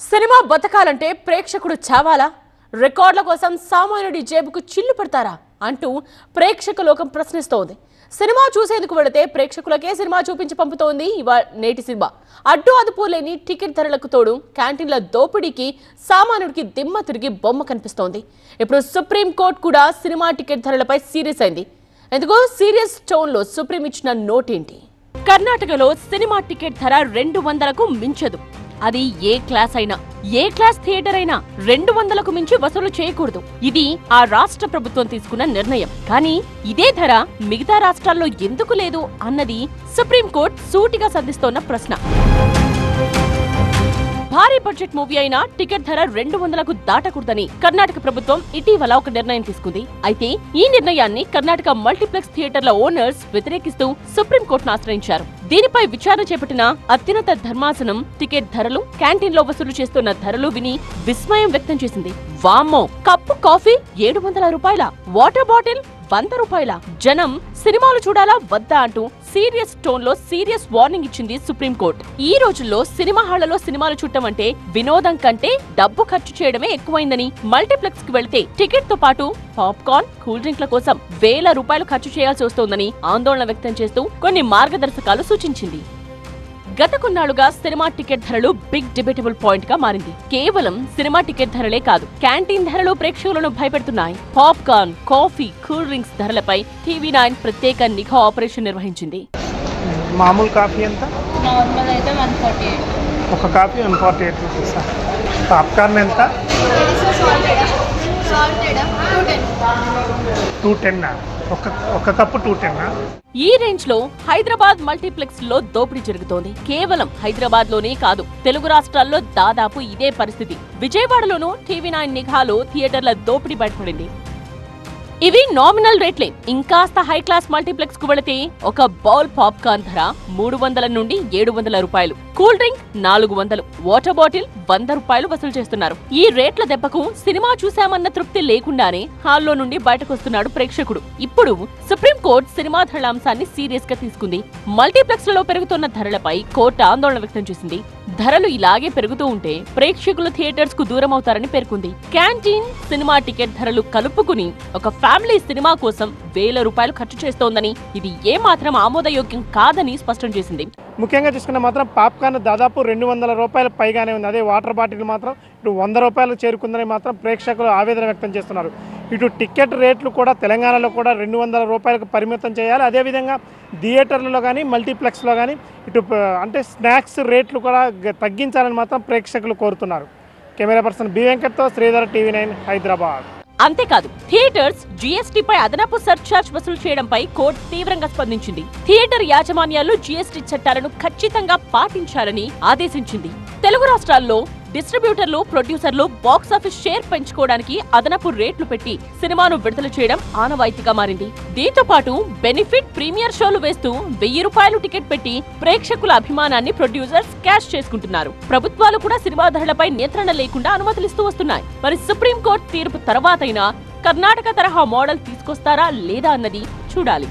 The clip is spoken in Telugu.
సినిమా బతకాలంటే ప్రేక్షకుడు చావాలా, రికార్డుల కోసం సామాన్యుడి జేబుకు చిల్లు పెడతారా అంటూ ప్రేక్షక లోకం ప్రశ్నిస్తోంది. సినిమా చూసేందుకు వెళితే ప్రేక్షకులకే సినిమా చూపించి పంపుతోంది నేటి సినిమా. అడ్డు అదుపు లేని టికెట్ ధరలకు తోడు క్యాంటీన్ల దోపిడీకి సామాన్యుడికి దిమ్మ తిరిగి బొమ్మ కనిపిస్తోంది. ఇప్పుడు సుప్రీం కోర్టు కూడా సినిమా టికెట్ ధరలపై సీరియస్ అయింది. ఎందుకో సీరియస్ టోన్లో సుప్రీం ఇచ్చిన నోట్ ఏంటి? కర్ణాటకలో సినిమా టికెట్ ధర 200కు మించదు. అది ఏ క్లాస్ అయినా, ఏ క్లాస్ థియేటర్ అయినా 200కు మించి వసూలు చేయకూడదు. ఇది ఆ రాష్ట్ర ప్రభుత్వం తీసుకున్న నిర్ణయం. కానీ ఇదే ధర మిగతా రాష్ట్రాల్లో ఎందుకు లేదు అన్నది సుప్రీంకోర్టు సూటిగా సంధిస్తోన్న ప్రశ్న. భారీ బడ్జెట్ మూవీ అయినా టికెట్ ధర 200కు దాటకూడదని కర్ణాటక ప్రభుత్వం ఇటీవల ఒక నిర్ణయం తీసుకుంది. అయితే ఈ నిర్ణయాన్ని కర్ణాటక మల్టీప్లెక్స్ థియేటర్ల ఓనర్స్ వ్యతిరేకిస్తూ సుప్రీంకోర్టును ఆశ్రయించారు. దీనిపై విచారణ చేపట్టిన అత్యున్నత ధర్మాసనం టికెట్ ధరలు, క్యాంటీన్లో వసూలు చేస్తున్న ధరలు విని విస్మయం వ్యక్తం చేసింది. వామ్మో, కప్పు కాఫీ 700 రూపాయల, వాటర్ బాటిల్ 100 రూపాయల. జనం సినిమాలు చూడాలా వద్దా అంటూ సీరియస్ టోన్ లో సీరియస్ వార్నింగ్ ఇచ్చింది సుప్రీంకోర్టు. ఈ రోజుల్లో సినిమా హాళ్లలో సినిమాలు చూడటం అంటే వినోదం కంటే డబ్బు ఖర్చు చేయడమే ఎక్కువైందని, మల్టీప్లెక్స్ కి వెళ్తే టికెట్ తో పాటు పాప్కార్న్, కూల్ డ్రింక్ల కోసం వేల రూపాయలు ఖర్చు చేయాల్సి వస్తోందని ఆందోళన వ్యక్తం చేస్తూ కొన్ని మార్గదర్శకాలు సూచించింది. గత కొన్నాళ్లుగా సినిమా టికెట్ ధరలు బిగ్ డిబేటబుల్ పాయింట్ గా మారింది. కేవలం సినిమా టికెట్ ధరలే కాదు, క్యాంటీన్ ధరలు ప్రేక్షకులను భయపెడుతున్నాయి. పాప్కార్న్, కాఫీ, కూల్ డ్రింక్స్ ధరలపై TV9 ప్రత్యేక నిఘా ఆపరేషన్ నిర్వహించింది. మామూలు కాఫీ ఎంత? నార్మల్ అయితే 148. ఒక కాఫీ 148 రూపీస్. పాప్కార్న్ ఎంత? 210. ఒక కప్పు 210. ఈ రేంజ్ లో హైదరాబాద్ మల్టీప్లెక్స్ లో దోపిడీ జరుగుతోంది. కేవలం హైదరాబాద్ లోనే కాదు, తెలుగు రాష్ట్రాల్లో దాదాపు ఇదే పరిస్థితి. విజయవాడలోనూ TV9 నిఘాలో థియేటర్ల దోపిడీ బయటపడింది. ఇవి నామినల్ రేట్లే. ఇంకాస్త హై క్లాస్ మల్టీప్లెక్స్ కు వెళితే ఒక బౌల్ పాప్కార్న్ ధర 300 నుండి 700 రూపాయలు, కూల్ డ్రింక్ 400, వాటర్ బాటిల్ 100 రూపాయలు వసూలు చేస్తున్నారు. ఈ రేట్ల దెబ్బకు సినిమా చూశామన్న తృప్తి లేకుండానే హాల్లో నుండి బయటకొస్తున్నాడు ప్రేక్షకుడు. ఇప్పుడు సుప్రీంకోర్టు సినిమా ధరల అంశాన్ని సీరియస్ గా తీసుకుంది. మల్టీప్లెక్స్ లలో పెరుగుతున్న ధరలపై కోర్టు ఆందోళన వ్యక్తం చేసింది. ధరలు ఇలాగే పెరుగుతూ ఉంటే ప్రేక్షకులు థియేటర్స్ కు దూరం అవుతారని పేర్కొంది. క్యాంటీన్, సినిమా టికెట్ ధరలు కలుపుకుని ఒక ఫ్యామిలీ సినిమా కోసం వేల రూపాయలు ఖర్చు చేస్తోందని, ఇది ఏమాత్రం ఆమోదయోగ్యం కాదని స్పష్టం చేసింది. ముఖ్యంగా చూసుకున్న మాత్రం పాప్కార్న్ దాదాపు 200 రూపాయలు పైగానే ఉంది. అదే వాటర్ బాటిల్ మాత్రం ఇటు 100 రూపాయలు చేరుకుందని మాత్రం ప్రేక్షకులు ఆవేదన వ్యక్తం చేస్తున్నారు. ఇటు టికెట్ రేట్లు కూడా తెలంగాణలో కూడా 200 రూపాయలకు పరిమితం చేయాలి. అదేవిధంగా థియేటర్లలో కానీ మల్టీప్లెక్స్లో కానీ ఇటు అంటే స్నాక్స్ రేట్లు కూడా తగ్గించాలని మాత్రం ప్రేక్షకులు కోరుతున్నారు. కెమెరా పర్సన్ బి వెంకట్తో శ్రీధర్, TV9 హైదరాబాద్. అంతేకాదు, థియేటర్స్ GSTపై అదనపు సర్చార్జ్ వసూలు చేయడంపై కోర్టు తీవ్రంగా స్పందించింది. థియేటర్ యాజమాన్యాలు GST చట్టాలను ఖచ్చితంగా పాటించాలని ఆదేశించింది. తెలుగు రాష్ట్రాల్లో డిస్ట్రిబ్యూటర్లు, ప్రొడ్యూసర్లు బాక్సాఫీస్ షేర్ పెంచుకోవడానికి అదనపు రేట్లు పెట్టి సినిమాను విడుదల చేయడం ఆనవాయితీగా మారింది. దీంతో పాటు బెనిఫిట్, ప్రీమియర్ షోలు వేస్తూ 1000 రూపాయలు టికెట్ పెట్టి ప్రేక్షకుల అభిమానాన్ని ప్రొడ్యూసర్స్ క్యాష్ చేసుకుంటున్నారు. ప్రభుత్వాలు కూడా సినిమా ధరలపై నియంత్రణ లేకుండా అనుమతులిస్తూ వస్తున్నాయి. మరి సుప్రీంకోర్టు తీర్పు తర్వాతైనా కర్ణాటక తరహా మోడల్ తీసుకొస్తారా లేదా అన్నది చూడాలి.